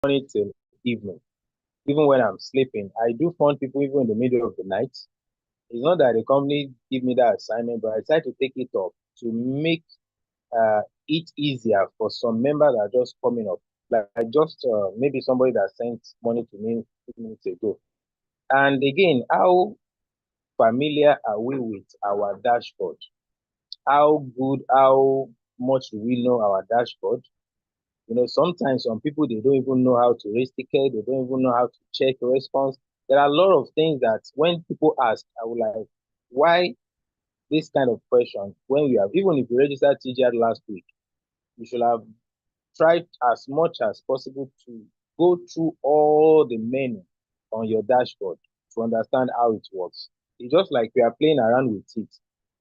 morning till evening. Even when I'm sleeping, I do fund people even in the middle of the night. It's not that the company give me that assignment, but I try to take it up to make it easier for some members that are just coming up. Like I just maybe somebody that sent money to me 2 minutes ago. And again, how familiar are we with our dashboard? How good, how much do we know our dashboard? Sometimes some people they don't even know how to raise ticket, they don't even know how to check response. There are a lot of things that when people ask, I would like, why this kind of question when you have even if you registered TGR last week, you should have tried as much as possible to go through all the menu on your dashboard to understand how it works. It's just like we are playing around with it.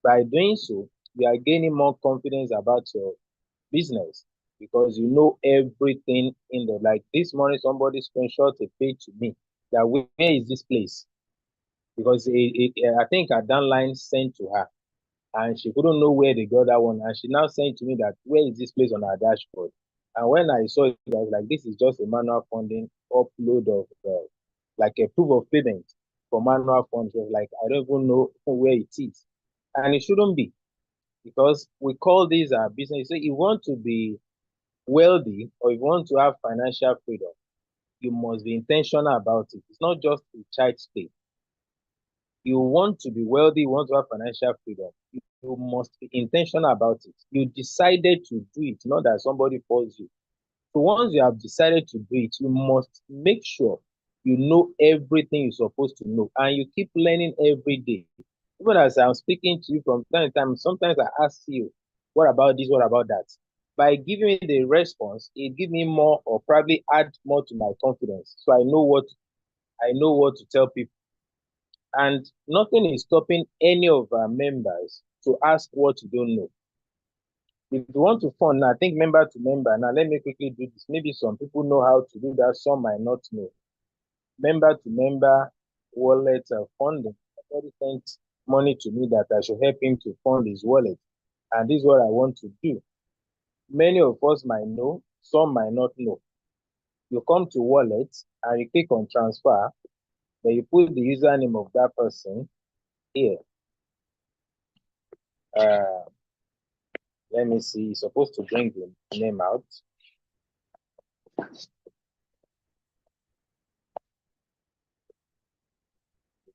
By doing so, we are gaining more confidence about your business because you know everything in there. Like this morning, somebody screenshot a page to me that where is this place? Because I think a downline sent to her and she couldn't know where they got that one. And she now sent to me that where is this place on our dashboard? And when I saw it, I was like, this is just a manual funding upload of like a proof of payment for manual funds. Like, I don't even know where it is. And it shouldn't be because we call these our business. So you want to be wealthy or you want to have financial freedom, you must be intentional about it. It's not just a child's play. You want to be wealthy, you want to have financial freedom, you must be intentional about it. You decided to do it, not that somebody forced you. So once you have decided to do it, you must make sure you know everything you're supposed to know and you keep learning every day. Even as I'm speaking to you from time to time, sometimes I ask you, what about this? What about that? By giving me the response, it gives me more or probably add more to my confidence. So I know what to tell people. And nothing is stopping any of our members to ask what you don't know. If you want to fund, I think member to member. Now, let me quickly do this. Maybe some people know how to do that, some might not know. Member to member wallet funding. Somebody sent money to me that I should help him to fund his wallet. And this is what I want to do. Many of us might know, some might not know. You come to wallet and you click on transfer, then you put the username of that person here. Uh, Let me see. You're supposed to bring the name out.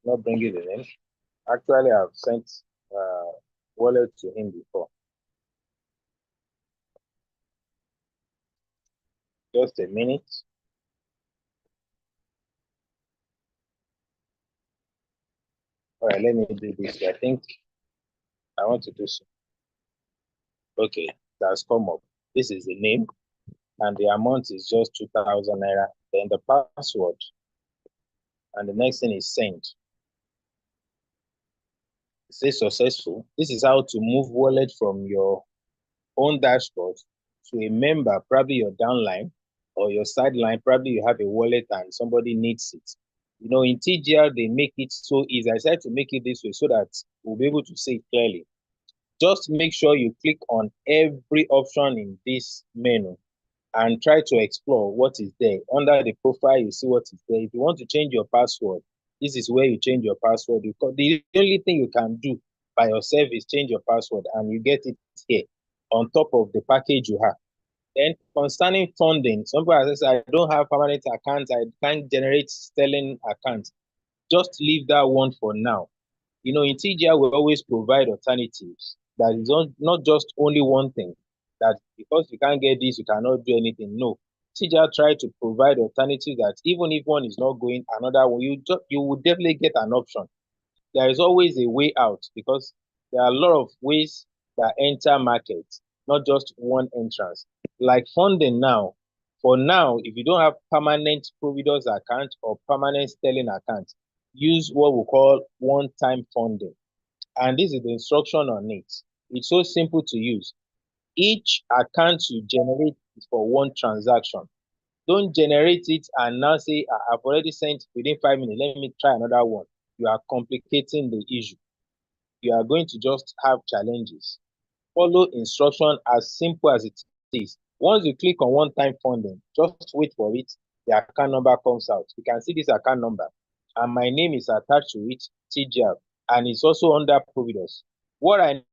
Not bringing the name. Actually, I've sent wallet to him before. Just a minute. All right, let me do this. I think I want to do so. Okay, that's come up. This is the name, and the amount is just 2,000 naira. Then the password, and the next thing is send. Say successful. This is how to move wallet from your own dashboard to a member, probably your downline or your sideline. Probably you have a wallet and somebody needs it. In TGR, they make it so easy. I decided to make it this way so that we'll be able to see it clearly. Just make sure you click on every option in this menu and try to explore what is there. Under the profile, you see what is there. If you want to change your password, this is where you change your password. Because the only thing you can do by yourself is change your password, and you get it here on top of the package you have. Then concerning funding, some people say, I don't have permanent accounts, I can't generate sterling accounts. Just leave that one for now. In TGR, we always provide alternatives. That is not just only one thing. That because you can't get this, you cannot do anything. No. TGR try to provide alternatives that even if one is not going, another one, you will definitely get an option. There is always a way out because there are a lot of ways that enter market, not just one entrance. Like funding now, for now, if you don't have permanent Providence account or permanent sterling account, use what we call one-time funding. And this is the instruction on it. It's so simple to use. Each account you generate is for one transaction. Don't generate it and now say, I've already sent within 5 minutes. Let me try another one. You are complicating the issue. You are going to just have challenges. Follow instruction as simple as it is. Once you click on one-time funding, just wait for it. the account number comes out. You can see this account number, and my name is attached to it, TGR, and it's also under Providus. What I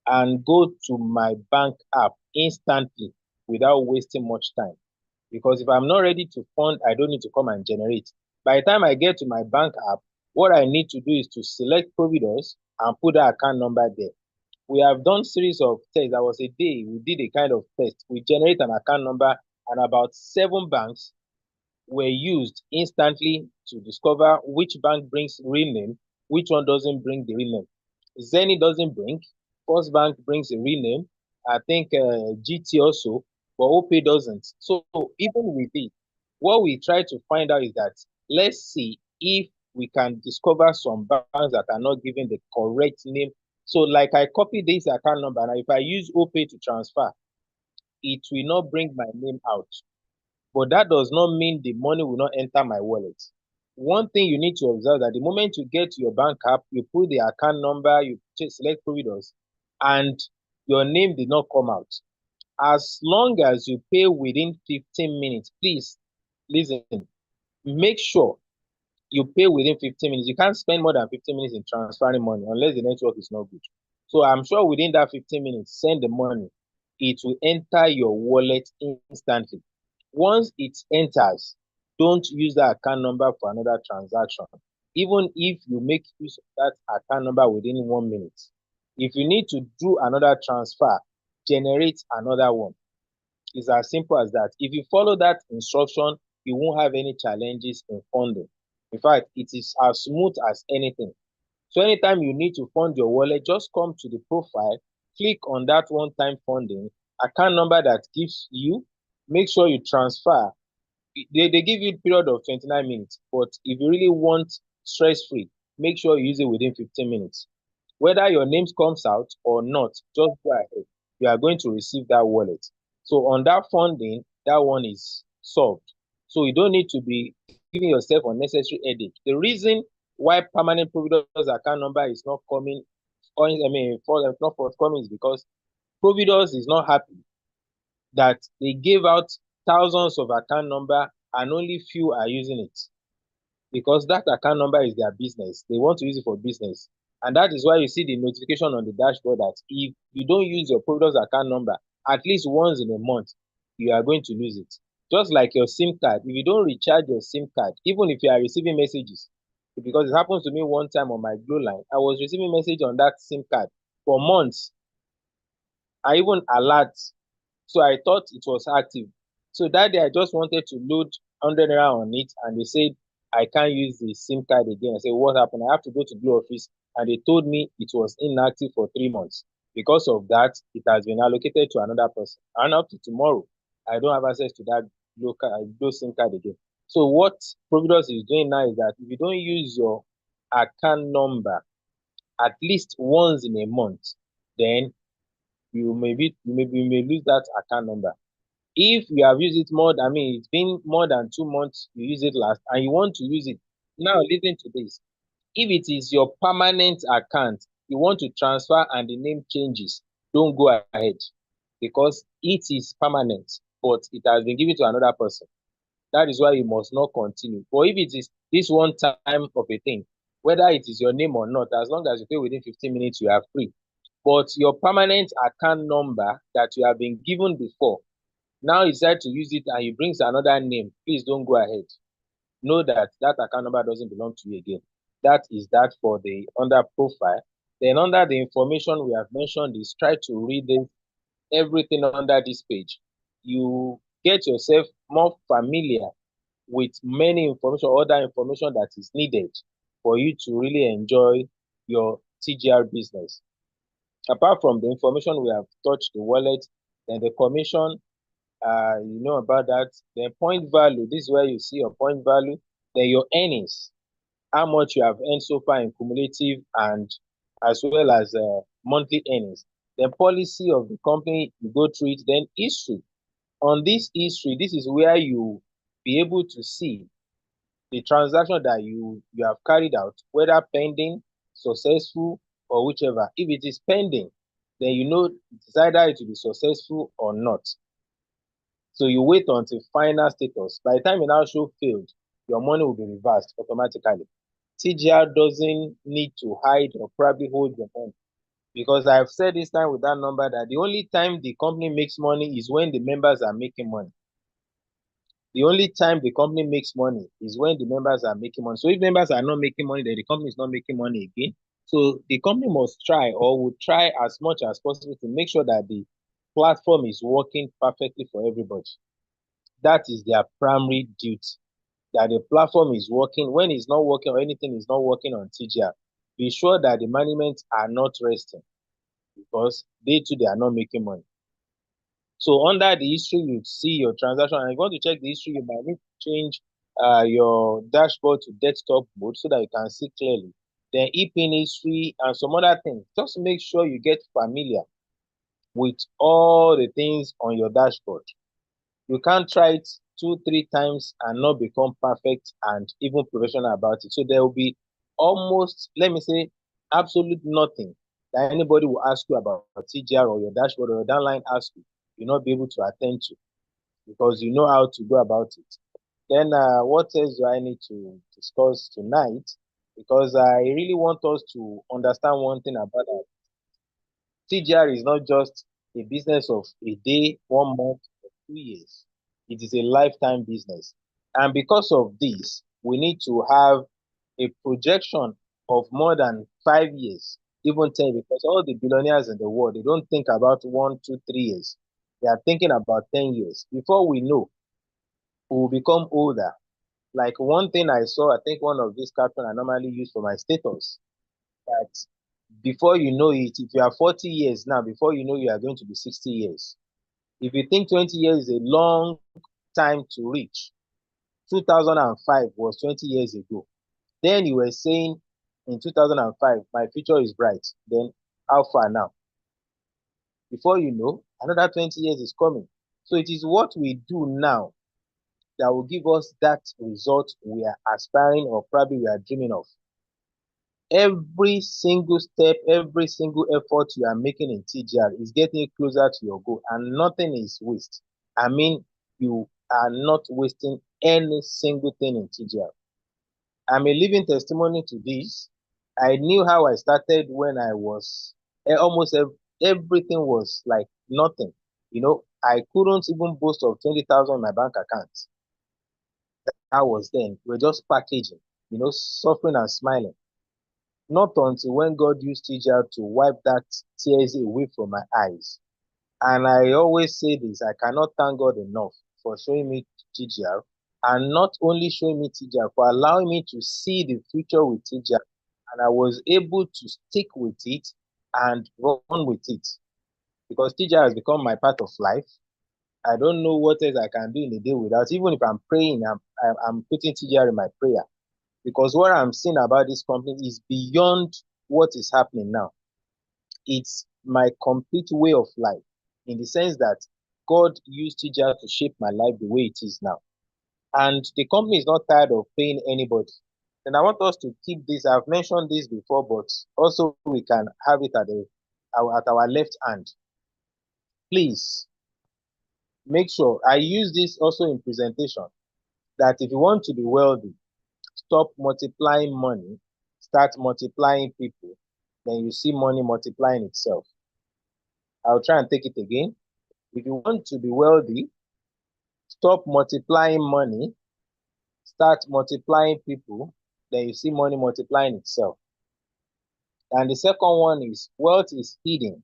and go to my bank app instantly without wasting much time. Because if I'm not ready to fund, I don't need to come and generate. By the time I get to my bank app, what I need to do is to select Providus and put the account number there. We have done series of tests. There was a day we did a kind of test. We generate an account number, and about 7 banks were used instantly to discover which bank brings real name, which one doesn't bring the real name. Zenith doesn't bring. First Bank brings a real name. I think GT also, but OPay doesn't. So even with it, what we try to find out is that let's see if we can discover some banks that are not giving the correct name. So like I copy this account number, and if I use OPay to transfer, it will not bring my name out. But that does not mean the money will not enter my wallet. One thing you need to observe that the moment you get to your bank app, you put the account number, you select Providus, and your name did not come out. As long as you pay within 15 minutes, please listen, make sure you pay within 15 minutes. You can't spend more than 15 minutes in transferring money unless the network is not good. So I'm sure within that 15 minutes, send the money. It will enter your wallet instantly. Once it enters, don't use that account number for another transaction. Even if you make use of that account number within 1 minute. If you need to do another transfer, generate another one. It's as simple as that. If you follow that instruction, you won't have any challenges in funding. In fact, it is as smooth as anything. So anytime you need to fund your wallet, just come to the profile, click on that one-time funding, account number that gives you, make sure you transfer. They give you a period of 29 minutes, but if you really want stress-free, make sure you use it within 15 minutes. Whether your name comes out or not, just go ahead. You are going to receive that wallet. So on that funding, that one is solved. So you don't need to be giving yourself unnecessary headache. The reason why permanent Providus account number is not coming, or I mean, not forthcoming, is because Providus is not happy that they gave out thousands of account number and only few are using it, because that account number is their business. They want to use it for business. And that is why you see the notification on the dashboard that if you don't use your Providus account number at least once in a month, you are going to lose it. Just like your SIM card, if you don't recharge your SIM card, even if you are receiving messages, because it happens to me one time on my Glow line, I was receiving message on that SIM card for months. I even alert, so I thought it was active. So that day I just wanted to load 100 naira on it, and they said I can't use the SIM card again. I said, what happened? I have to go to Glow office, and they told me it was inactive for 3 months. Because of that, it has been allocated to another person. And up to tomorrow, I don't have access to that Glow SIM card again. So what Providus is doing now is that if you don't use your account number at least once in a month, then you may lose that account number. If you have used it more, I mean, it's been more than 2 months you use it last, and you want to use it now, listen to this. If it is your permanent account, you want to transfer and the name changes, don't go ahead, because it is permanent, but it has been given to another person. That is why you must not continue. But if it is this one time of a thing, whether it is your name or not, as long as you pay within 15 minutes, you are free. But your permanent account number that you have been given before, now you decide to use it and you brings another name, please don't go ahead. Know that that account number doesn't belong to you again. That is that for the under profile. Then under the information we have mentioned is try to read everything under this page. You get yourself more familiar with many information, other information that is needed for you to really enjoy your TGR business. Apart from the information we have touched, the wallet, then the commission, you know about that. Then point value, this is where you see your point value. Then your earnings, how much you have earned so far in cumulative, and as well as monthly earnings. Then policy of the company, you go through it. Then history. On this history, this is where you be able to see the transaction that you have carried out, whether pending, successful, or whichever. If it is pending, then you know it's either it will be successful or not. So you wait until final status. By the time you now show failed, your money will be reversed automatically. TGR doesn't need to hide or probably hold your money. Because I've said this time with that number that the only time the company makes money is when the members are making money. The only time the company makes money is when the members are making money. So if members are not making money, then the company is not making money again. So the company must try or will try as much as possible to make sure that the platform is working perfectly for everybody. That is their primary duty. That the platform is working. When it's not working or anything is not working on TGR, be sure that the management are not resting because they too they are not making money. So under the history, you see your transaction, and if you want to check the history, you might need to change your dashboard to desktop mode so that you can see clearly. Then e-pin history and some other things. Just make sure you get familiar with all the things on your dashboard. You can't try it 2, 3 times and not become perfect and even professional about it. So there will be almost, let me say, absolute nothing that anybody will ask you about TGR or your dashboard or your downline ask you, you'll not be able to attend to because you know how to go about it. Then what else do I need to discuss tonight? Because I really want us to understand one thing about that. TGR is not just a business of a day, 1 month, or 2 years. It is a lifetime business. And because of this, we need to have a projection of more than 5 years, even 10, because all the billionaires in the world, they don't think about 1, 2, 3 years. They are thinking about 10 years. Before we know, we will become older. Like one thing I saw, I think one of these captions I normally use for my status, that before you know it, if you are 40 years now, before you know you are going to be 60 years. If you think 20 years is a long time to reach, 2005 was 20 years ago. Then you were saying in 2005, my future is bright. Then how far now? Before you know, another 20 years is coming. So it is what we do now that will give us that result we are aspiring or probably we are dreaming of. Every single step, every single effort you are making in TGR is getting you closer to your goal, and nothing is waste. I mean, you are not wasting any single thing in TGR. I'm a living testimony to this. I knew how I started when I was almost everything was like nothing. I couldn't even boast of 20,000 in my bank account. That was then. We're just packaging, suffering and smiling. Not until when God used TGR to wipe that tears away from my eyes. And I always say this, I cannot thank God enough for showing me TGR, and not only showing me TGR, for allowing me to see the future with TGR. And I was able to stick with it and run with it because TGR has become my part of life. I don't know what else I can do in a day without. Even if I'm praying, I'm putting TGR in my prayer because what I'm seeing about this company is beyond what is happening now. It's my complete way of life in the sense that God used TGR to shape my life the way it is now. And the company is not tired of paying anybody. And I want us to keep this. I've mentioned this before, but also we can have it at our left hand. Please make sure I use this also in presentation that if you want to be wealthy, stop multiplying money, start multiplying people, then you see money multiplying itself. I'll try and take it again. If you want to be wealthy, stop multiplying money, start multiplying people, then you see money multiplying itself. And the second one is wealth is hidden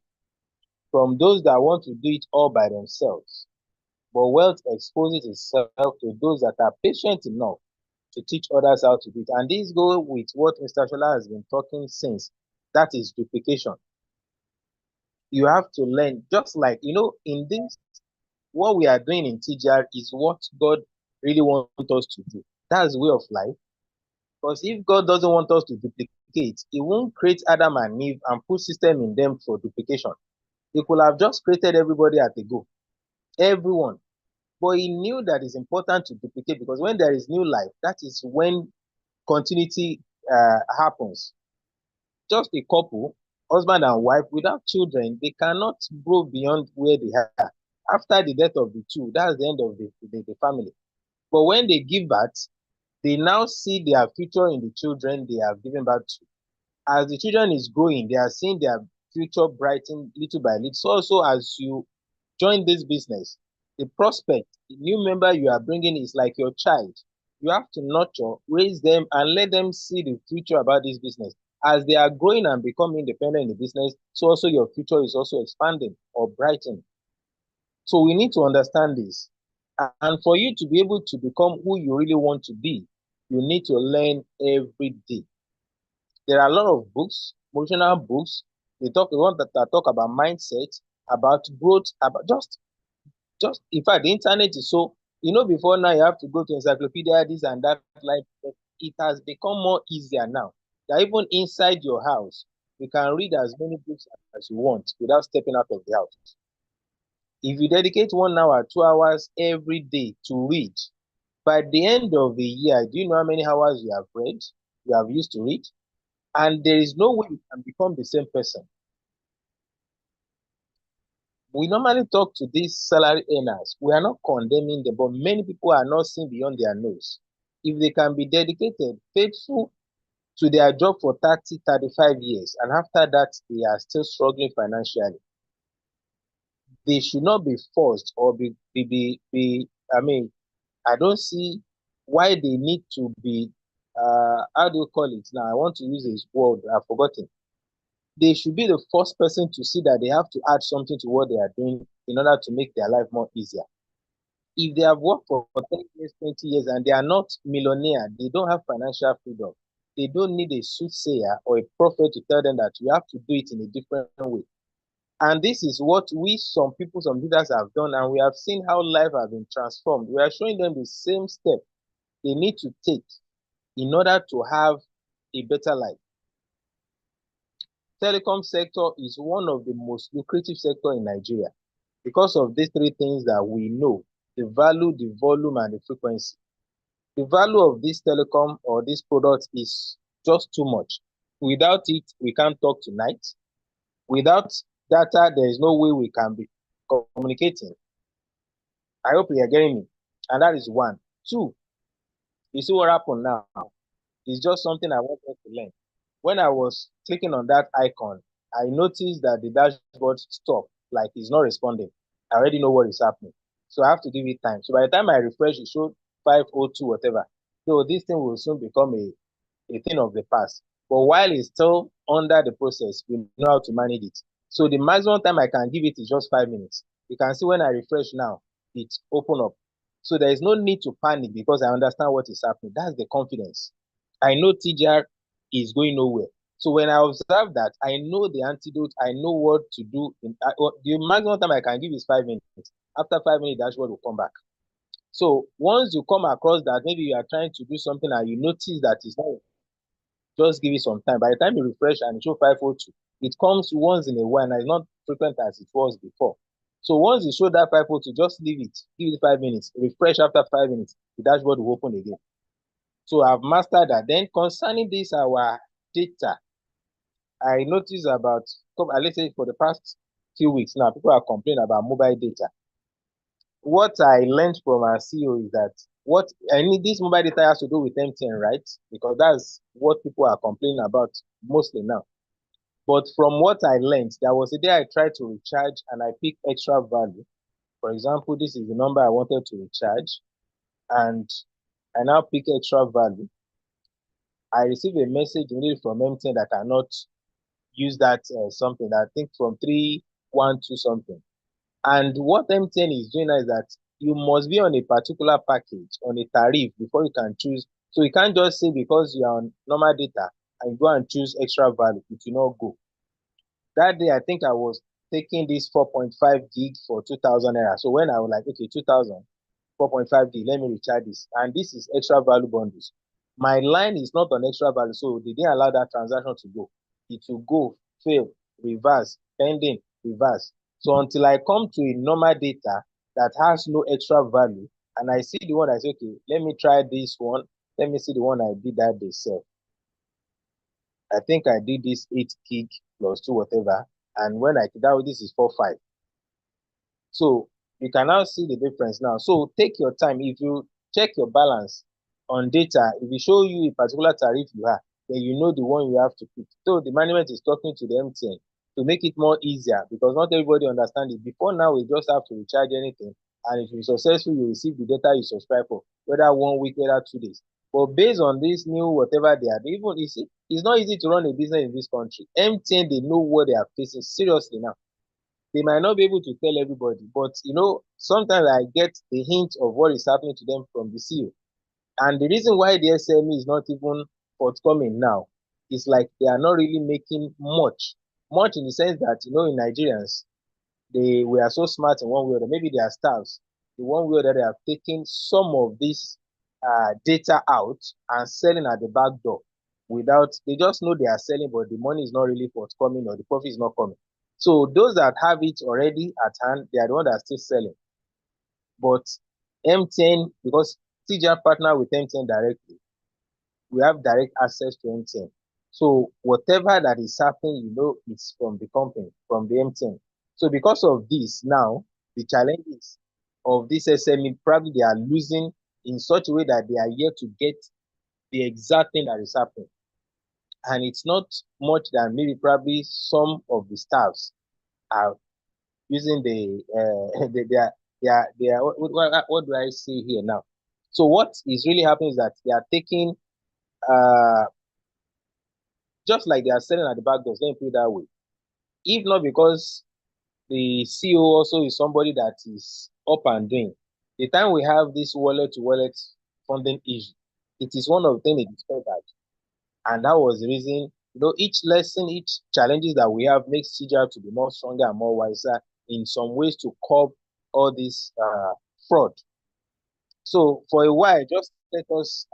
from those that want to do it all by themselves. But wealth exposes itself to those that are patient enough to teach others how to do it. And this goes with what Mr. Shola has been talking since. That is duplication. You have to learn, just like, in this, what we are doing in TGR is what God really wants us to do. That's the way of life. Because if God doesn't want us to duplicate, He won't create Adam and Eve and put system in them for duplication. He could have just created everybody at a go, everyone. But He knew that it's important to duplicate because when there is new life, that is when continuity happens. Just a couple, husband and wife, without children, they cannot grow beyond where they are. After the death of the two, that's the end of the family. But when they give birth, they now see their future in the children they have given birth to. As the children is growing, they are seeing their future brighten little by little. So also as you join this business, the prospect, the new member you are bringing is like your child. You have to nurture, raise them, and let them see the future about this business. As they are growing and becoming independent in the business, so also your future is also expanding or brightening. So we need to understand this. And for you to be able to become who you really want to be, you need to learn every day. There are a lot of books, motivational books. They talk the ones that talk about mindset, about growth, about just in fact the internet is so, before now you have to go to encyclopedia, this and that, like, it has become more easier now. That even inside your house, you can read as many books as you want without stepping out of the house. If you dedicate 1 hour, 2 hours every day to read, by the end of the year, do you know how many hours you have read, you have used to read? And there is no way you can become the same person. We normally talk to these salary earners. We are not condemning them, but many people are not seeing beyond their nose. If they can be dedicated, faithful to their job for 30, 35 years, and after that, they are still struggling financially, they should not be forced or I mean, I don't see why they need to be, how do you call it now? I want to use this word, I've forgotten. They should be the first person to see that they have to add something to what they are doing in order to make their life more easier. If they have worked for 10 years, 20 years, and they are not millionaire, they don't have financial freedom. They don't need a soothsayer or a prophet to tell them that you have to do it in a different way. And this is what we, some people, some leaders have done, and we have seen how life has been transformed. We are showing them the same step they need to take in order to have a better life. Telecom sector is one of the most lucrative sector in Nigeria because of these three things that we know: the value, the volume, and the frequency. The value of this telecom or this product is just too much. Without it, we can't talk tonight. Without data, there is no way we can be communicating. I hope you are getting me. And that is one. Two, you see what happened now? It's just something I wanted to learn. When I was clicking on that icon, I noticed that the dashboard stopped, like it's not responding. I already know what is happening. So I have to give it time. So by the time I refresh, it showed 502, whatever. So this thing will soon become a thing of the past. But while it's still under the process, we know how to manage it. So the maximum time I can give it is just 5 minutes. You can see when I refresh now, it's open up. So there is no need to panic because I understand what is happening. That's the confidence. I know TGR is going nowhere. So when I observe that, I know the antidote. I know what to do. The maximum time I can give is 5 minutes. After 5 minutes, the dashboard will come back. So once you come across that, maybe you are trying to do something and you notice that it's not, just give it some time. By the time you refresh and show 502, it comes once in a while and it's not frequent as it was before. So once you show that 502, just leave it, give it 5 minutes, refresh after 5 minutes, the dashboard will open again. So I've mastered that. Then concerning this, our data, I noticed about, let's say for the past few weeks now, people are complaining about mobile data. What I learned from our CEO is that this mobile data has to do with MTN, right? Because that's what people are complaining about mostly now. But from what I learned, there was a day I tried to recharge and I picked extra value. For example, this is the number I wanted to recharge, and I now pick extra value. I received a message immediately from MTN that I cannot use that something, I think from 312 something. And what MTN is doing is that you must be on a particular package, on a tariff before you can choose. So you can't just say because you're on normal data and go and choose extra value, it will not go. That day, I think I was taking this 4.5 gig for 2,000 naira. So when I was like, okay, 2,000, 4.5 gig, let me recharge this. And this is extra value bundles. My line is not on extra value, so they didn't allow that transaction to go. It will go, fail, reverse, pending, reverse. So until I come to a normal data that has no extra value, and I see the one I say, okay, let me try this one. Let me see the one I did that day sell. I think I did this 8 gig plus 2 whatever. And when I did that, this is 4.5. So You can now see the difference now. So take your time. If you check your balance on data, if you show you a particular tariff you have, then you know the one you have to pick. So the management is talking to the MTN to make it more easier, because not everybody understands it. Before now, we just have to recharge anything, and if you're successful, you receive the data you subscribe for, whether 1 week, whether 2 days. But based on this new whatever they are, even you see, it's not easy to run a business in this country. MTN, they know what they are facing seriously now. They might not be able to tell everybody, but sometimes I get the hint of what is happening to them from the CEO. And the reason why the SME is not even forthcoming now is like they are not really making much in the sense that in Nigerians, we are so smart in one way or other. Maybe their staffs, the one way or other, they have taken some of this data out and selling at the back door without, they just know they are selling, but the money is not really forthcoming or the profit is not coming. So those that have it already at hand, they are the ones that are still selling. But MTN, because CJR partner with MTN directly, we have direct access to MTN. So whatever that is happening, it's from the company, from the MTN. So because of this, now the challenges of this SME, probably they are losing in such a way that they are yet to get the exact thing that is happening. And it's not much than maybe probably some of the staffs are using what do I say here now? So what is really happening is that they are taking uh just like they are selling at the back doors, let me put it that way. If not because the CEO also is somebody that is up and doing, the time we have this wallet to wallet funding issue, it is one of the things they discovered. And that was the reason, each lesson, each challenges that we have makes CJR to be more stronger and more wiser in some ways to curb all this fraud. So for a while, just let us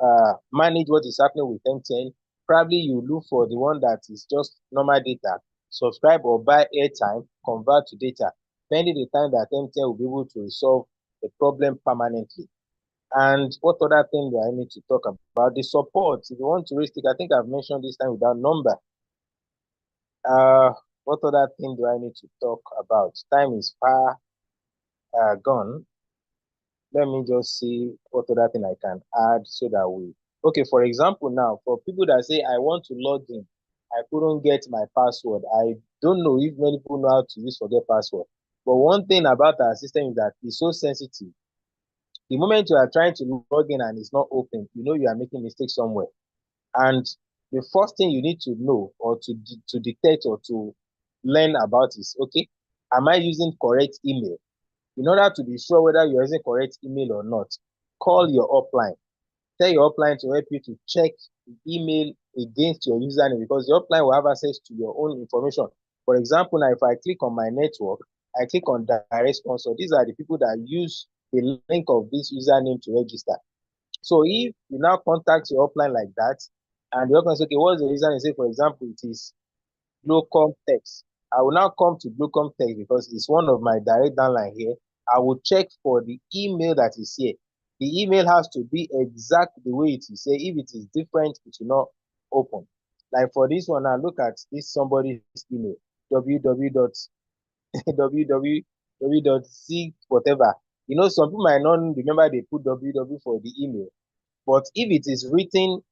manage what is happening with MTN. Probably you look for the one that is just normal data, subscribe or buy airtime, convert to data, pending the time that MTN will be able to resolve the problem permanently. And what other thing do I need to talk about? The support. If you want to risk it, I think I've mentioned this time without number. What other thing do I need to talk about? Time is far gone. Let me just see what other thing I can add so that okay, for example, now for people that say I want to log in, I couldn't get my password. I don't know if many people know how to use forget password. But one thing about our system is that it's so sensitive. The moment you are trying to log in and it's not open, you are making mistakes somewhere. And the first thing you need to know or to detect or to learn about is, okay, am I using correct email? In order to be sure whether you're using correct email or not, call your upline. Tell your upline to help you to check the email against your username, because your upline will have access to your own information. For example, now if I click on my network, I click on direct sponsor. These are the people that use the link of this username to register. So if you now contact your upline like that, and the upline says, okay, what's the username? Say, for example, it is Glocom Text. I will now come to Glocom Text because it's one of my direct downline here. I will check for the email that is here. The email has to be exact the way it is. Say if it is different, it will not open. Like for this one, now look at this somebody's email, www. www.c whatever. Some people might not remember they put www for the email, but if it is written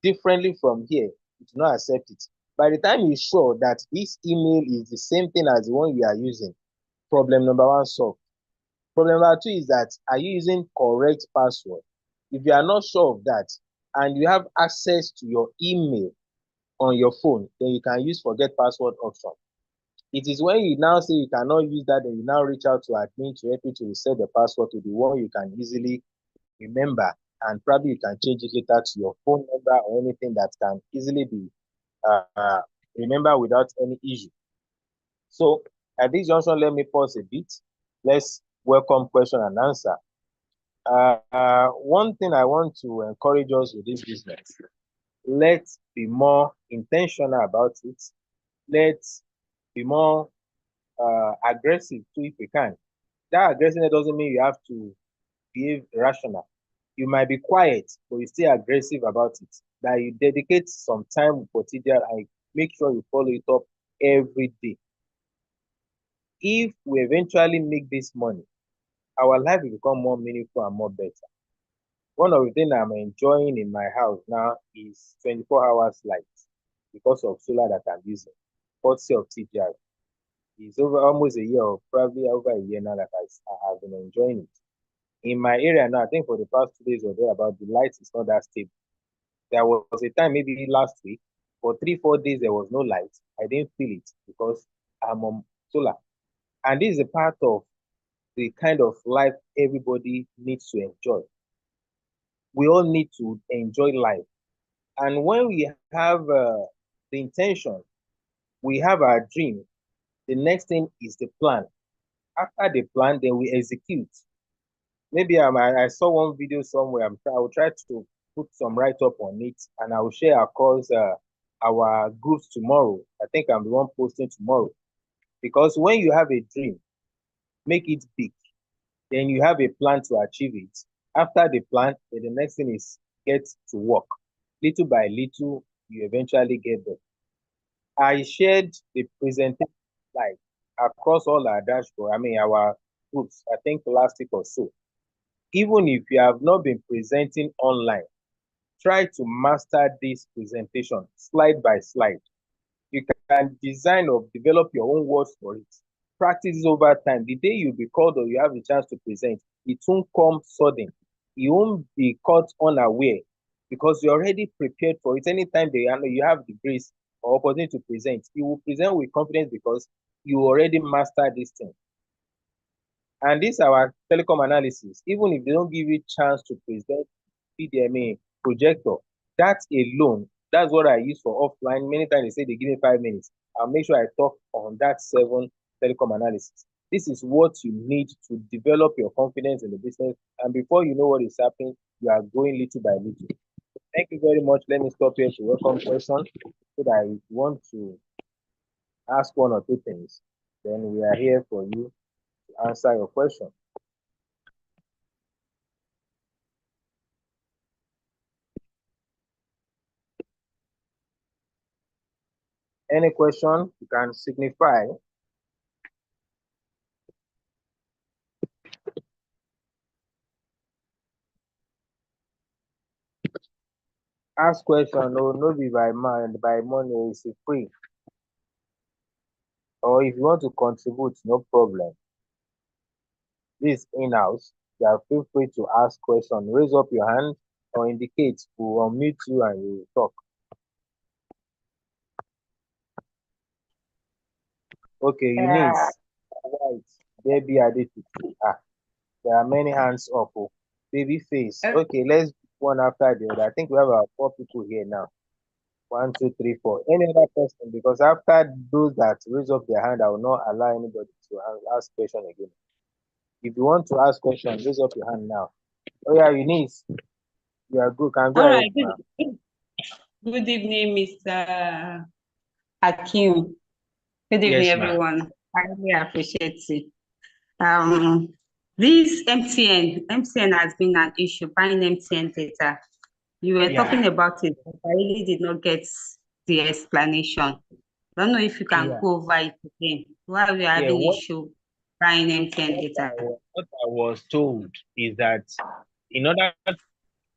differently from here, it will not accept it. By the time you're sure that this email is the same thing as the one you are using, problem number one solved. Problem number two is that, are you using correct password? If you are not sure of that, and you have access to your email on your phone, then you can use forget password option. It is when you now say you cannot use that, then you now reach out to admin to help you to reset the password to the one you can easily remember, and probably you can change it later to your phone number or anything that can easily be remembered without any issue. So at this junction, let me pause a bit. Let's welcome question and answer. One thing I want to encourage us with this business, let's be more intentional about it. Let's be more aggressive too if we can. That aggressiveness doesn't mean you have to behave rational. You might be quiet, but you stay aggressive about it. That you dedicate some time for TDR and make sure you follow it up every day. If we eventually make this money, our life will become more meaningful and more better. One of the things I'm enjoying in my house now is 24 hours light because of solar that I'm using, courtesy of TGR. It's over almost a year, or probably over a year now that I have been enjoying it. In my area now, I think for the past 2 days or thereabout, the light is not that stable. There was a time, maybe last week, for 3, 4 days, there was no light. I didn't feel it because I'm on solar. And this is a part of the kind of life everybody needs to enjoy. We all need to enjoy life. And when we have the intention, we have our dream, the next thing is the plan. After the plan, then we execute. Maybe I saw one video somewhere. I will try to put some write up on it, and I will share across our groups tomorrow. I think I'm the one posting tomorrow. Because when you have a dream, make it big. Then you have a plan to achieve it. After the plan, then the next thing is get to work. Little by little, you eventually get there. I shared the presentation slide across all our dashboard, our groups, I think last week or so. Even if you have not been presenting online, try to master this presentation slide by slide. You can design or develop your own words for it. Practice over time. The day you be called or you have the chance to present, it won't come sudden. You won't be caught unaware because you're already prepared for it. Anytime you have the grace or opportunity to present, you will present with confidence because you already mastered this thing. And this our telecom analysis. Even if they don't give you chance to present PDMA projector, that alone, that's what I use for offline. Many times they say they give me 5 minutes. I'll make sure I talk on that 7 telecom analysis. This is what you need to develop your confidence in the business. And before you know what is happening, you are going little by little. Thank you very much. Let me stop here to welcome questions so that if you want to ask one or two things, then we are here for you to answer your question. Any question you can signify. Ask question, no be by mind, by money, is free. Or if you want to contribute, no problem. This in-house, you feel free to ask question. Raise up your hand or indicate. We'll unmute you and you will talk. Okay, Eunice, right. Baby Adetutu. There are many hands up. Oh. Baby face. Okay, let's do one after the other. I think we have about 4 people here now. 1, 2, 3, 4. Any other person? Because after those that raise up their hand, I will not allow anybody to ask question again. If you want to ask questions, raise up your hand now. Oh yeah, Eunice, you are good. Can go All ahead, right. Good evening, Mr. Hakim. Good evening, everyone. I really appreciate it. This MTN has been an issue, buying MTN data. You were talking about it, but I really did not get the explanation. I don't know if you can go over it again. Why we are having issue buying MTN data? What I was told is that in order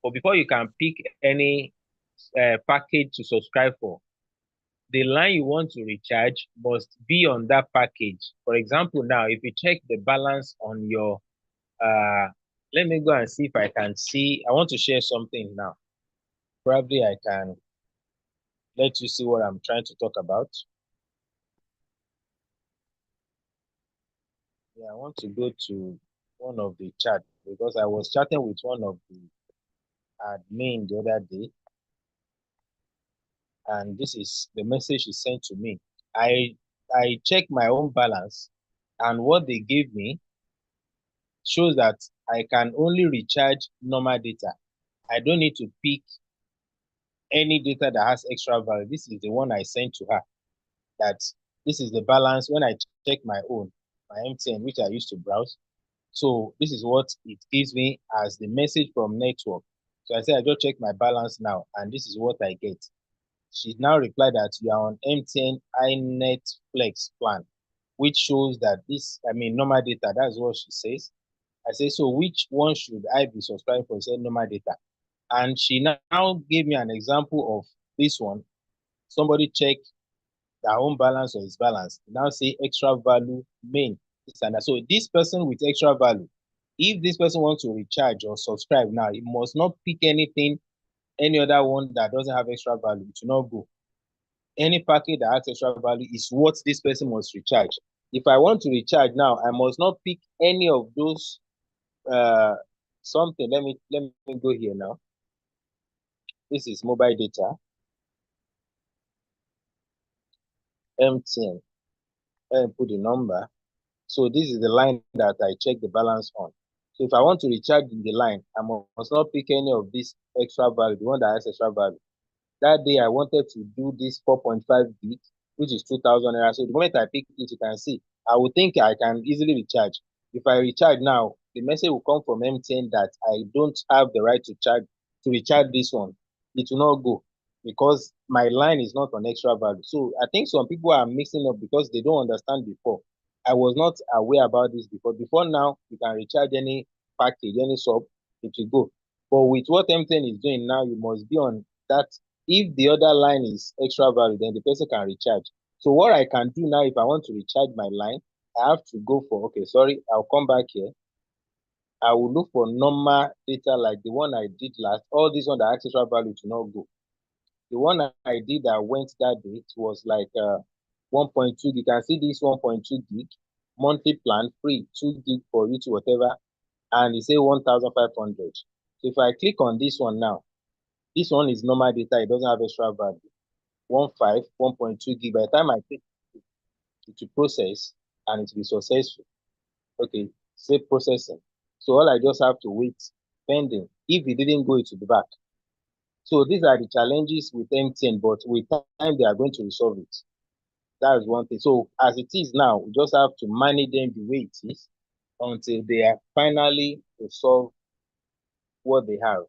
or before you can pick any package to subscribe for, the line you want to recharge must be on that package. For example, now if you check the balance on your let me go and see if I can see. I want to share something now. Probably I can let you see what I'm trying to talk about. Yeah, I want to go to one of the chat because I was chatting with one of the admin the other day, and this is the message he sent to me. I checked my own balance, and what they gave me shows that I can only recharge normal data. I don't need to pick any data that has extra value. This is the one I sent to her. That this is the balance when I check my own, my MTN, which I used to browse. So this is what it gives me as the message from network. So I said, I just check my balance now, and this is what I get. She now replied that you are on MTN iNet Flex plan, which shows that this, normal data, that's what she says. I say, so which one should I be subscribing for? She said, normal data. And she now gave me an example of this one. Somebody checked their own balance or his balance. Now say extra value main. So this person with extra value, if this person wants to recharge or subscribe now, he must not pick anything, any other one that doesn't have extra value. It will not go. Any package that has extra value is what this person must recharge. If I want to recharge now, I must not pick any of those something. Let me go here now. This is mobile data, MTN, and put the number. So this is the line that I check the balance on. So if I want to recharge the line, I must not pick any of this extra value, the one that has extra value. That day I wanted to do this 4.5 gig, which is 2,000 naira. So the moment I pick it, you can see, I would think I can easily recharge. If I recharge now, the message will come from MTN that I don't have the right to recharge this one. It will not go because my line is not on extra value. So I think some people are mixing up because they don't understand before. I was not aware about this before. Before now, you can recharge any package, any sub, it will go. But with what MTN is doing now, you must be on that. If the other line is extra value, then the person can recharge. So what I can do now, if I want to recharge my line, I have to go for, okay, sorry, I'll come back here. I will look for normal data like the one I did last. All these one that has extra value to not go. The one I did that went that day, it was like 1.2 gig. You can see this 1.2 gig monthly plan, free, 2 gig for you to whatever, and it say 1,500. So if I click on this one now, this one is normal data, it doesn't have extra value. 1.2 gig. By the time I take it to process and it will be successful. Okay, say processing. So all I just have to wait pending. If it didn't go, it will be back. So these are the challenges with MTN, but with time they are going to resolve it. That is one thing. So as it is now, we just have to manage them the way it is until they are finally resolve what they have.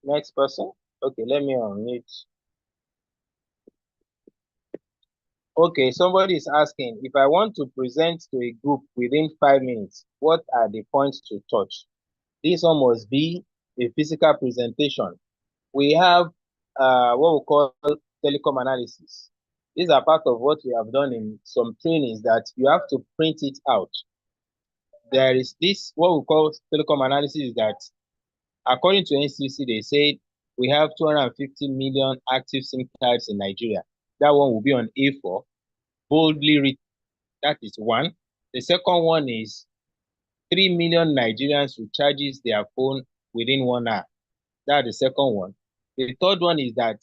Next person. Okay, let me unmute. Okay, somebody is asking, if I want to present to a group within 5 minutes, what are the points to touch? This one must be a physical presentation. We have what we call telecom analysis. These are part of what we have done in some trainings that you have to print it out. There is this, what we call telecom analysis is that according to NCC, they said we have 250 million active SIM cards in Nigeria. That one will be on A4, boldly written. That is one. The second one is 3 million Nigerians who charges their phone within 1 hour. That's the second one. The third one is that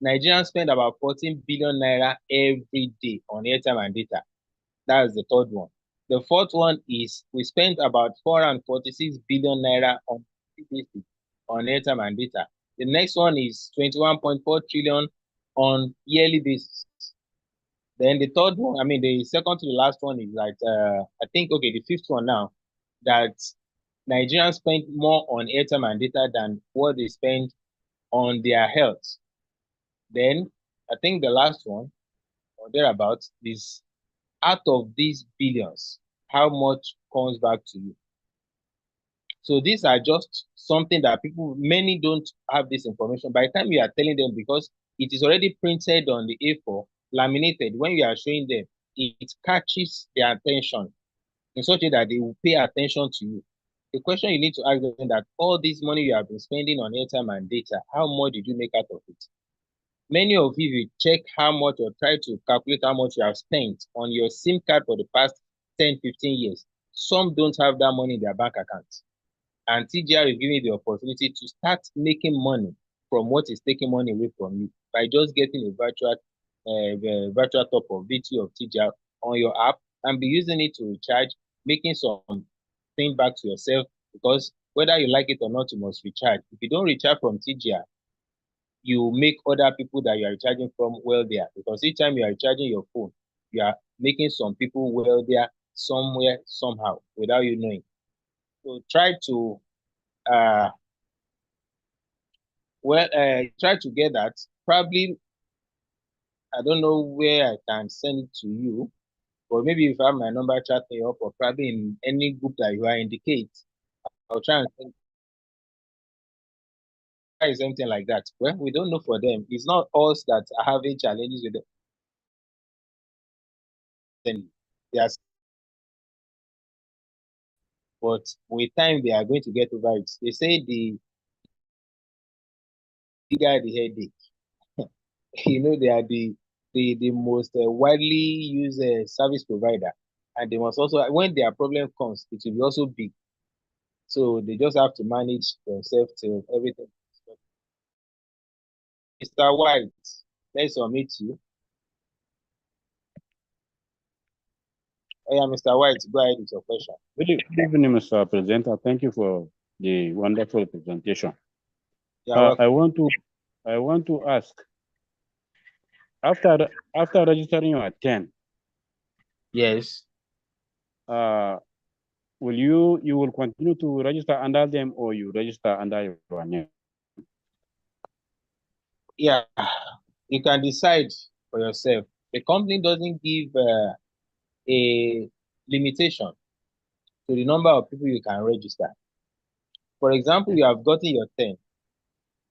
Nigerians spend about 14 billion naira every day on airtime and data. That is the third one. The fourth one is we spent about 446 billion naira on airtime and data. The next one is 21.4 trillion on yearly basis. Then the third one, I mean, the second to the last one is like, I think, okay, the fifth one now, that Nigerians spend more on airtime and data than what they spend on their health. Then I think the last one, or thereabouts, is out of these billions, how much comes back to you? So these are just something that many don't have this information. By the time you are telling them, because it is already printed on the A4, laminated, when you are showing them, it catches their attention in such a that they will pay attention to you. The question you need to ask them that all this money you have been spending on airtime and data, how much did you make out of it? Many of you check how much or try to calculate how much you have spent on your SIM card for the past 10, 15 years. Some don't have that money in their bank account. And TGR is giving you the opportunity to start making money from what is taking money away from you by just getting a virtual top of VT of TGR on your app and be using it to recharge, making something back to yourself, because whether you like it or not, you must recharge. If you don't recharge from TGR, you make other people that you are recharging from wealthier, because each time you are recharging your phone, you are making some people wealthier somewhere, somehow, without you knowing. So try to Well, try to get that. Probably, I don't know where I can send it to you, but maybe if I have my number, chat me up, or probably in any group that you are indicate, I'll try and send something like that. Well, we don't know for them. It's not us that are having challenges with them. They are, but with time they are going to get over it. They say the bigger the headache. They are the most widely used service provider, and they must also, when their problem comes, it will be also big. So they just have to manage themselves till everything. Mr. White, let's submit you. Oh yeah, Mr. White, go ahead with your question. Good evening, Mr. Presenter. Thank you for the wonderful presentation. I want to ask, after registering your 10, yes, will you will continue to register under them, or you register under your name? Yeah, you can decide for yourself. The company doesn't give a limitation to the number of people you can register. For example, you have gotten your 10.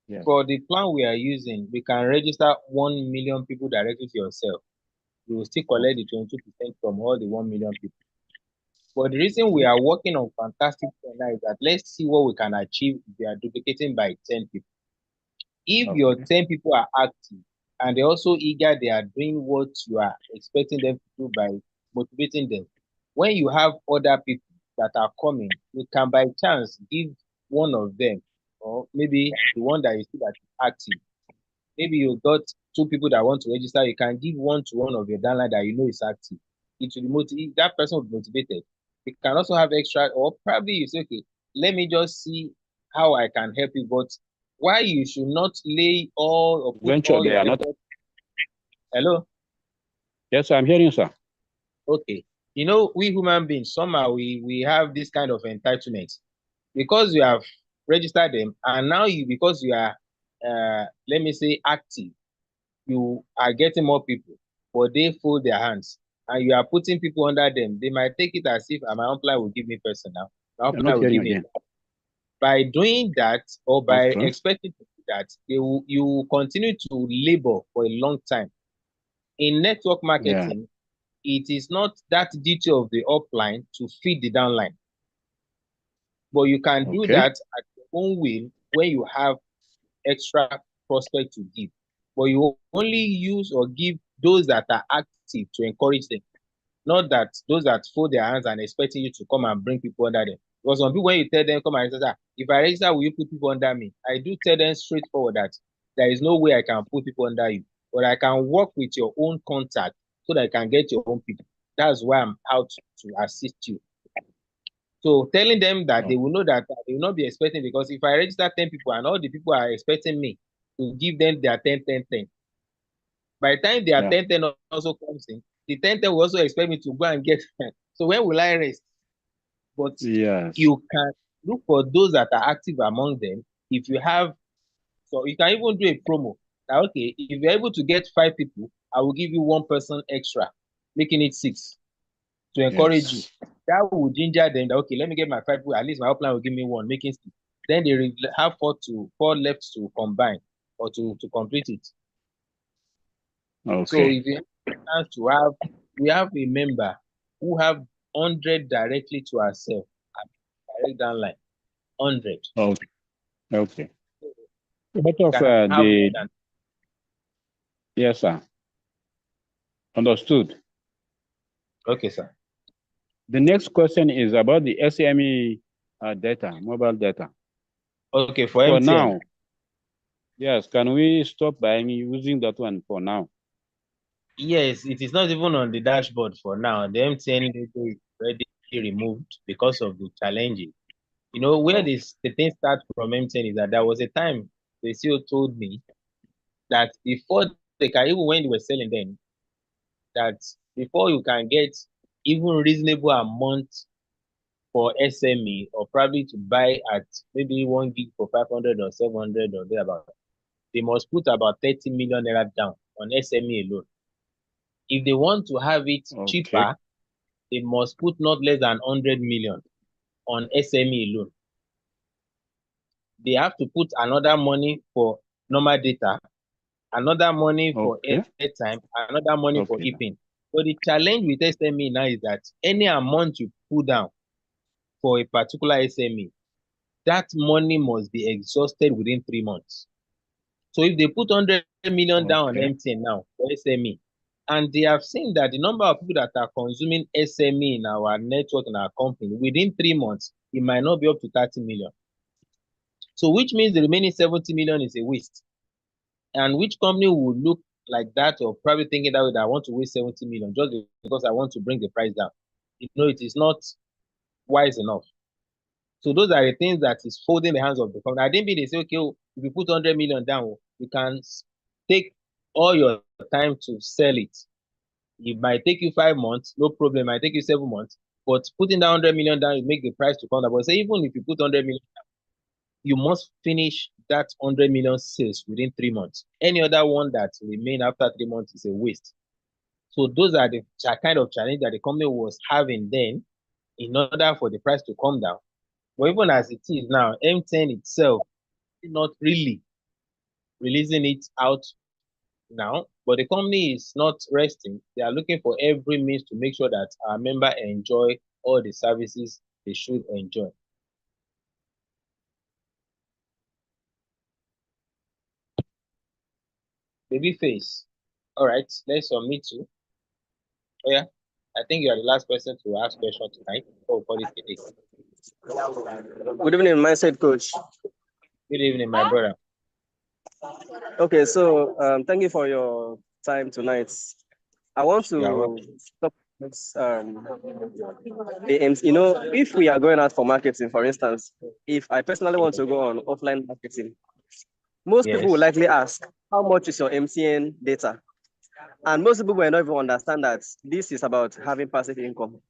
Yes. For the plan we are using, we can register 1 million people directly to yourself. You will still collect the 22% from all the 1 million people. But the reason we are working on Fantastic now is that let's see what we can achieve if we are duplicating by 10 people. If your 10 people are active and they're also eager, they are doing what you are expecting them to do by motivating them. When you have other people that are coming, you can by chance give one of them, or maybe the one that you see that is active. Maybe you got 2 people that want to register, you can give one to one of your downline that you know is active. It will motivate, that person will be motivated. You can also have extra, or probably you say, okay, let me just see how I can help you. But why you should not lay all or put all your effort. Hello? Yes, I'm hearing you, sir. Okay. We human beings, somehow we have this kind of entitlement. Because you have registered them, and now because you are, let me say, active, you are getting more people, but they fold their hands, and you are putting people under them. They might take it as if my employer will give me person now. My employer will give me. By doing that, or by expecting to do that, you will continue to labor for a long time. In network marketing, it is not that duty of the upline to feed the downline. But you can do that at your own will when you have extra prospect to give. But you only use or give those that are active to encourage them, not that those that fold their hands and expecting you to come and bring people under them. Because some people, when you tell them, come and register, if I register, will you put people under me? I do tell them straightforward that there is no way I can put people under you, but I can work with your own contact so that I can get your own people. That's why I'm out to assist you. So telling them that they will know that they will not be expecting, because if I register 10 people and all the people are expecting me to give them their 10, 10, 10, by the time their 10, 10 also comes in, the 10, 10 will also expect me to go and get 10. So when will I rest? But you can look for those that are active among them. If you have, so you can even do a promo. Now, okay, if you're able to get 5 people, I will give you 1 person extra, making it 6 to encourage you. That will ginger them that, okay, let me get my 5 people, at least my upline will give me 1, making 6. Then they have 4 left to combine or to complete it. So if you have to have, we have a member who have 100 directly to ourselves, direct downline, 100. Okay. But yes, sir. Understood. Okay, sir. The next question is about the SME data, mobile data. Okay, for MTN. Now, yes, can we stop buying using that one for now? Yes, it is not even on the dashboard for now. The MTN logo is already removed because of the challenges. Where the thing starts from MTN is that there was a time the CEO told me that before they can, even when they were selling them, that before you can get even reasonable amount for SME, or probably to buy at maybe 1 gig for 500 or 700 or thereabout, they must put about 30 million naira down on SME alone. If they want to have it cheaper, they must put not less than 100 million on SME alone. They have to put another money for normal data, another money for airtime, another money for ePIN. But the challenge with SME now is that any amount you put down for a particular SME, that money must be exhausted within 3 months. So if they put 100 million down on MTN now for SME, and they have seen that the number of people that are consuming SME in our network, in our company, within 3 months, it might not be up to 30 million. So which means the remaining 70 million is a waste. And which company would look like that, or probably thinking that way, that I want to waste 70 million just because I want to bring the price down? You know, it is not wise enough. So those are the things that is folding the hands of the company. I didn't mean they say, okay, if you put 100 million down, you can take all your time to sell it. It might take you 5 months, no problem. It might take you 7 months, but putting that 100 million down, you make the price to come down. But say even if you put 100 million down, you must finish that 100 million sales within 3 months. Any other one that remain after 3 months is a waste. So those are the kind of challenge that the company was having then in order for the price to come down. But even as it is now, MTN itself is not really releasing it out now, but the company is not resting. They are looking for every means to make sure that our members enjoy all the services they should enjoy. Babyface. All right, let's submit you. Oh yeah, I think you are the last person to ask question tonight. Oh, for this today. Good evening, Mindset Coach. Good evening, my brother. Okay, so thank you for your time tonight. I want to talk you know, if we are going out for marketing, for instance, if I personally want to go on offline marketing, most people will likely ask, how much is your MTN data? And most people will not even understand that this is about having passive income.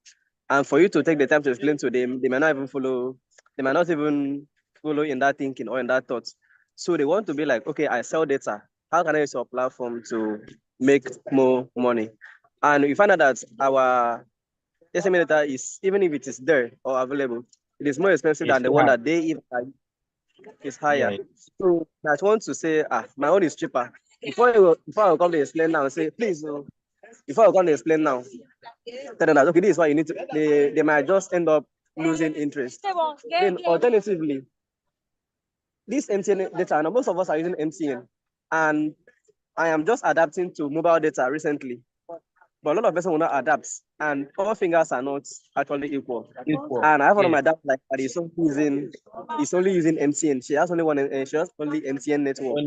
And for you to take the time to explain to them, they might not even follow in that thinking or in that thought. So they want to be like, okay, I sell data. How can I use your platform to make more money? And we find out that our SME data is, even if it is there or available, it is more expensive than the one that they even is higher. So I want to say, my own is cheaper. Before I come to explain now, say, please, before I come to explain now, tell them that, okay, this is why you need to, they might just end up losing interest. Then alternatively, this MTN data, and most of us are using MTN, and I am just adapting to mobile data recently, but a lot of person will not adapt, and all fingers are not actually equal. And I have one of my dad like that is only using MTN. She has only only MTN network,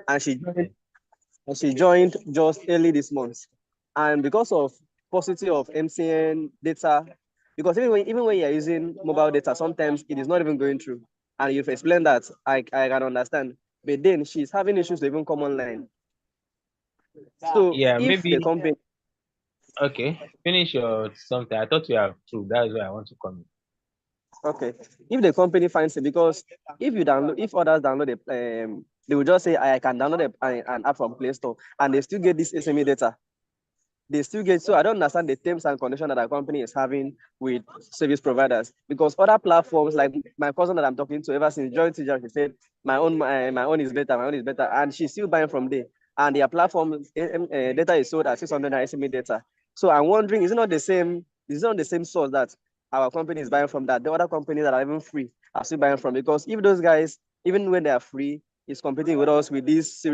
and she joined just early this month. And because of paucity of MTN data, because even when you're using mobile data, sometimes it is not even going through. And you've explained that, I can understand. But then she's having issues to even come online. So yeah, if maybe the company, okay, finish your something. I thought you have true. That's why I want to come in. Okay, if the company finds it, because if others download it, they will just say I can download an app from Play Store, and they still get this SME data. They still get, so I don't understand the terms and conditions that our company is having with service providers, because other platforms, like my cousin that I'm talking to ever since joined TJ, she said my own is better, and she's still buying from there, and their platform data is sold at 600 SME data. So I'm wondering, is it not the same source that our company is buying from, that the other companies that are even free are still buying from? Because if those guys, even when they are free, is competing with us with this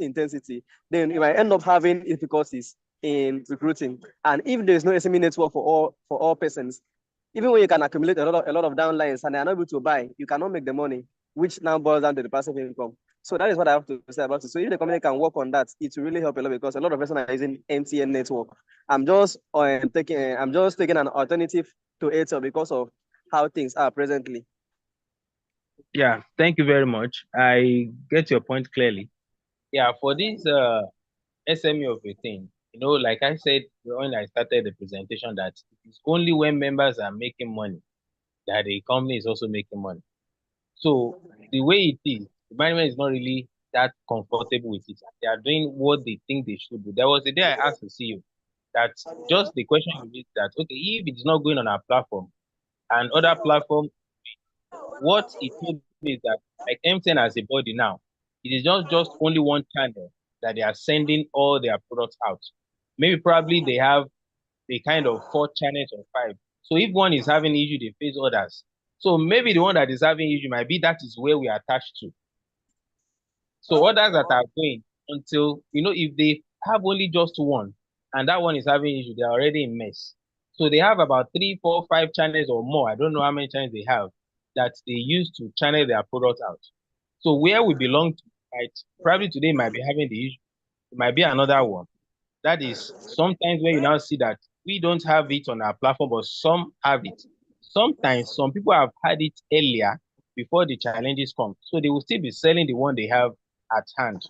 intensity, then you might end up having difficulties in recruiting. And if there is no SME network for all persons, even when you can accumulate a lot of downlines and they are not able to buy, you cannot make the money, which now boils down to the passive income. So that is what I have to say about it. So if the company can work on that, it will really help a lot, because a lot of persons are using MTN network. I'm just taking an alternative to Airtel because of how things are presently. Yeah, thank you very much. I get your point clearly. Yeah, for this SME of a thing, you know, like I said when I started the presentation, that it's only when members are making money that the company is also making money. So the way it is, the management is not really that comfortable with it. They are doing what they think they should do. There was a day I asked the CEO that just the question you raised that, okay, if it's not going on our platform and other platform, what it told me is that like MTN as a body now, it is just only one channel that they are sending all their products out. Maybe probably they have a kind of 4 channels or 5. So if one is having issue, they face others. So maybe the one that is having issue might be that is where we are attached to. So others that are going until, if they have only just one and that one is having issue, they're already in mess. So they have about 3, 4, 5 channels or more. I don't know how many channels they have that they use to channel their product out. So where we belong to, right, probably today might be having the issue. It might be another one. That is sometimes when you now see that we don't have it on our platform, but some have it. Sometimes some people have had it earlier before the challenges come. So they will still be selling the one they have at hand.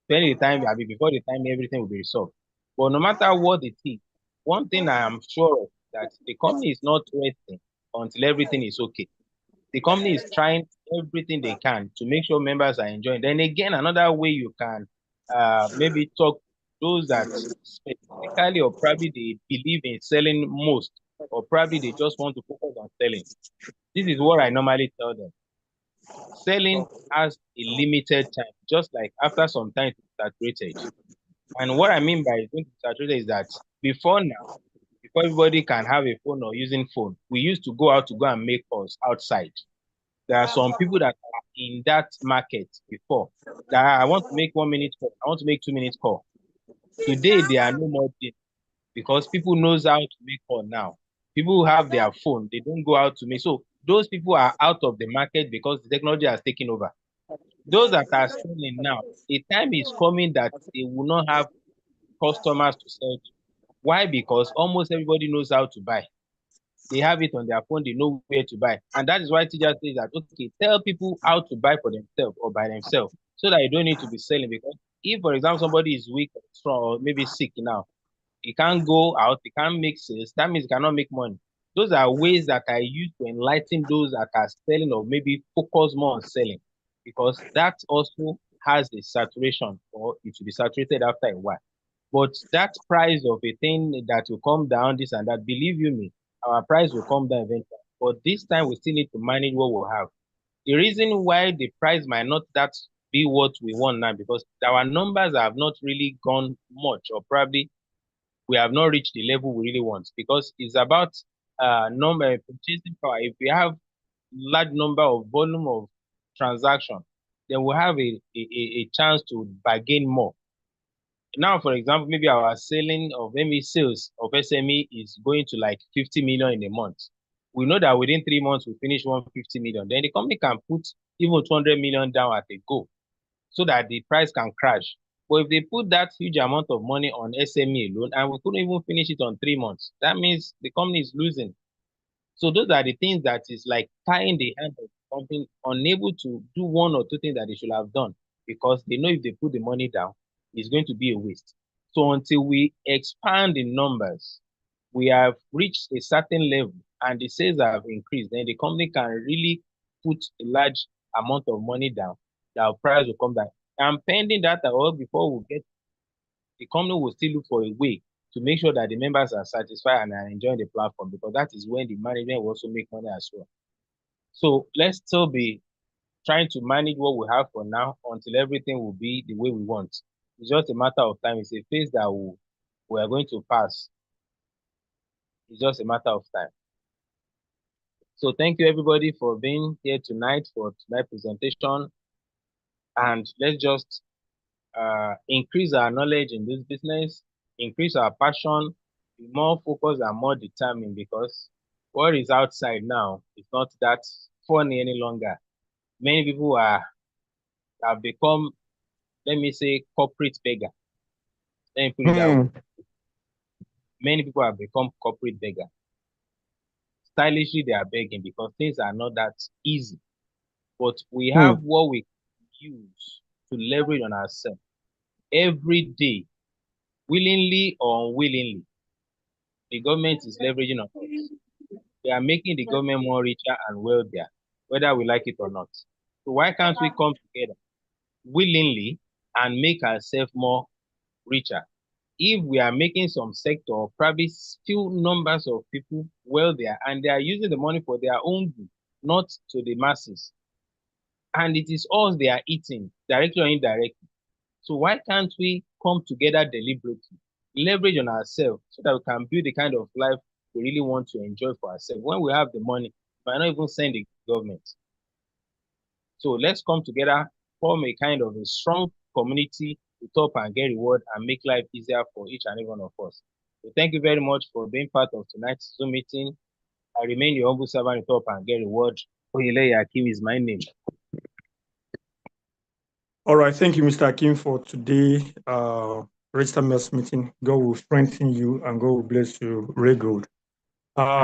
Before the time everything will be resolved. But no matter what it is, one thing I am sure of that the company is not resting until everything is okay. The company is trying everything they can to make sure members are enjoying. Then again, another way you can maybe talk those that specifically or probably they believe in selling most, or probably they just want to focus on selling. This is what I normally tell them. Selling has a limited time, just like after some time it's saturated. And what I mean by saturated is that before everybody can have a phone or using phone, we used to go out to go and make calls outside. There are some people that are in that market before that I want to make 1 minute call, I want to make 2 minutes call. Today, there are no more things because people knows how to make call now. People have their phone, they don't go out to make. So those people are out of the market because the technology has taken over. Those that are selling now, a time is coming that they will not have customers to sell to. Why? Because almost everybody knows how to buy. They have it on their phone, they know where to buy. And that is why teachers say that, okay, tell people how to buy for themselves or by themselves so that you don't need to be selling. Because if, for example, somebody is weak or strong or maybe sick now, he can't go out, he can't make sales, that means he cannot make money. Those are ways that I use to enlighten those that are selling or maybe focus more on selling, because that also has a saturation, or it will be saturated after a while. But that price of a thing that will come down, this and that, believe you me, our price will come down eventually. But this time we still need to manage what we have. The reason why the price might not that be what we want now, because our numbers have not really gone much, or probably we have not reached the level we really want, because it's about number purchasing power. If we have large number of volume of transaction, then we have a chance to bargain more. Now, for example, maybe our selling of maybe sales of SME is going to like 50 million in a month. We know that within 3 months we finish 150 million. Then the company can put even 200 million down at a go so that the price can crash. But if they put that huge amount of money on SME alone and we couldn't even finish it on 3 months, that means the company is losing. So those are the things that is like tying the hand of the company, unable to do 1 or 2 things that they should have done, because they know if they put the money down, it's going to be a waste. So until we expand in numbers, we have reached a certain level and the sales have increased, then the company can really put a large amount of money down, the price will come down. And pending that, or before we get, the company will still look for a way to make sure that the members are satisfied and are enjoying the platform, because that is when the management will also make money as well. So let's still be trying to manage what we have for now until everything will be the way we want. It's just a matter of time. It's a phase that we are going to pass. It's just a matter of time. So thank you everybody for being here tonight for tonight's presentation. And let's just increase our knowledge in this business, increase our passion, be more focused and more determined, because what is outside now is not that funny any longer. Many people have become, let me say, corporate beggar. Let me put it that way. Many people have become corporate beggar. Stylishly, they are begging because things are not that easy. But we have what we use to leverage on ourselves every day, willingly or unwillingly. The government is leveraging on us. They are making the government more richer and wealthier, whether we like it or not. So why can't we come together willingly and make ourselves more richer. If we are making some sector, probably few numbers of people wealthier, and they are using the money for their own good, not to the masses. And it is us they are eating, directly or indirectly. So why can't we come together deliberately, leverage on ourselves so that we can build the kind of life we really want to enjoy for ourselves? When we have the money, we might not even send the government. So let's come together, form a kind of a strong community to top and get reward and make life easier for each and every one of us. So thank you very much for being part of tonight's Zoom meeting. I remain your humble servant to top and get reward. Oyele Akim is my name. All right, thank you, Mr. Akim, for today register mass meeting. God will strengthen you and God will bless you real good.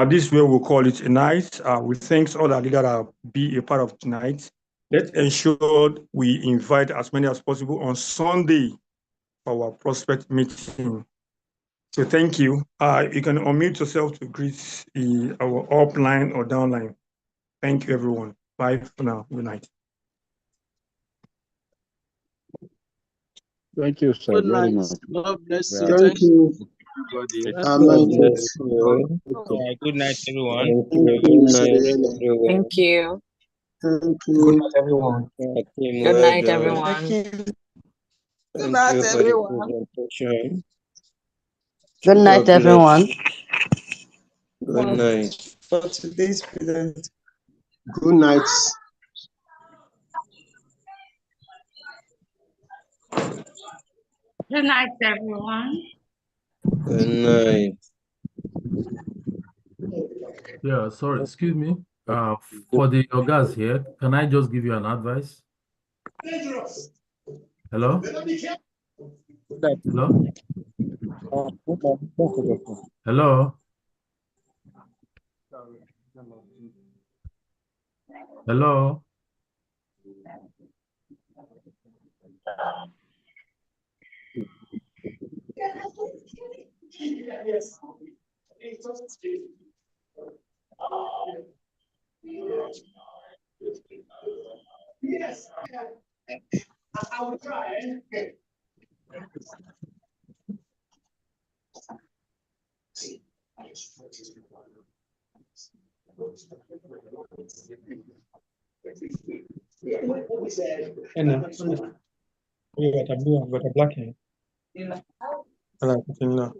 This way we'll call it a night. We thank all our leaders that be a part of tonight. Let's ensure we invite as many as possible on Sunday for our prospect meeting. So thank you. You can unmute yourself to greet our upline or downline. Thank you, everyone. Bye for now. Good night. Thank you, sir, very much. God bless you. Thank you. Good night, everyone. Thank you. Thank you. Good night, everyone. Good night, everyone. Good night, everyone. Good night, everyone. Good night. For today's present. Good night. Good night, everyone. Good night. Yeah, sorry, excuse me. For the guys here, can I just give you an advice? Hello? Hello? Hello? Hello? Yes, I will try. We got a blue and got a black hand. I like it now.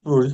Sorry.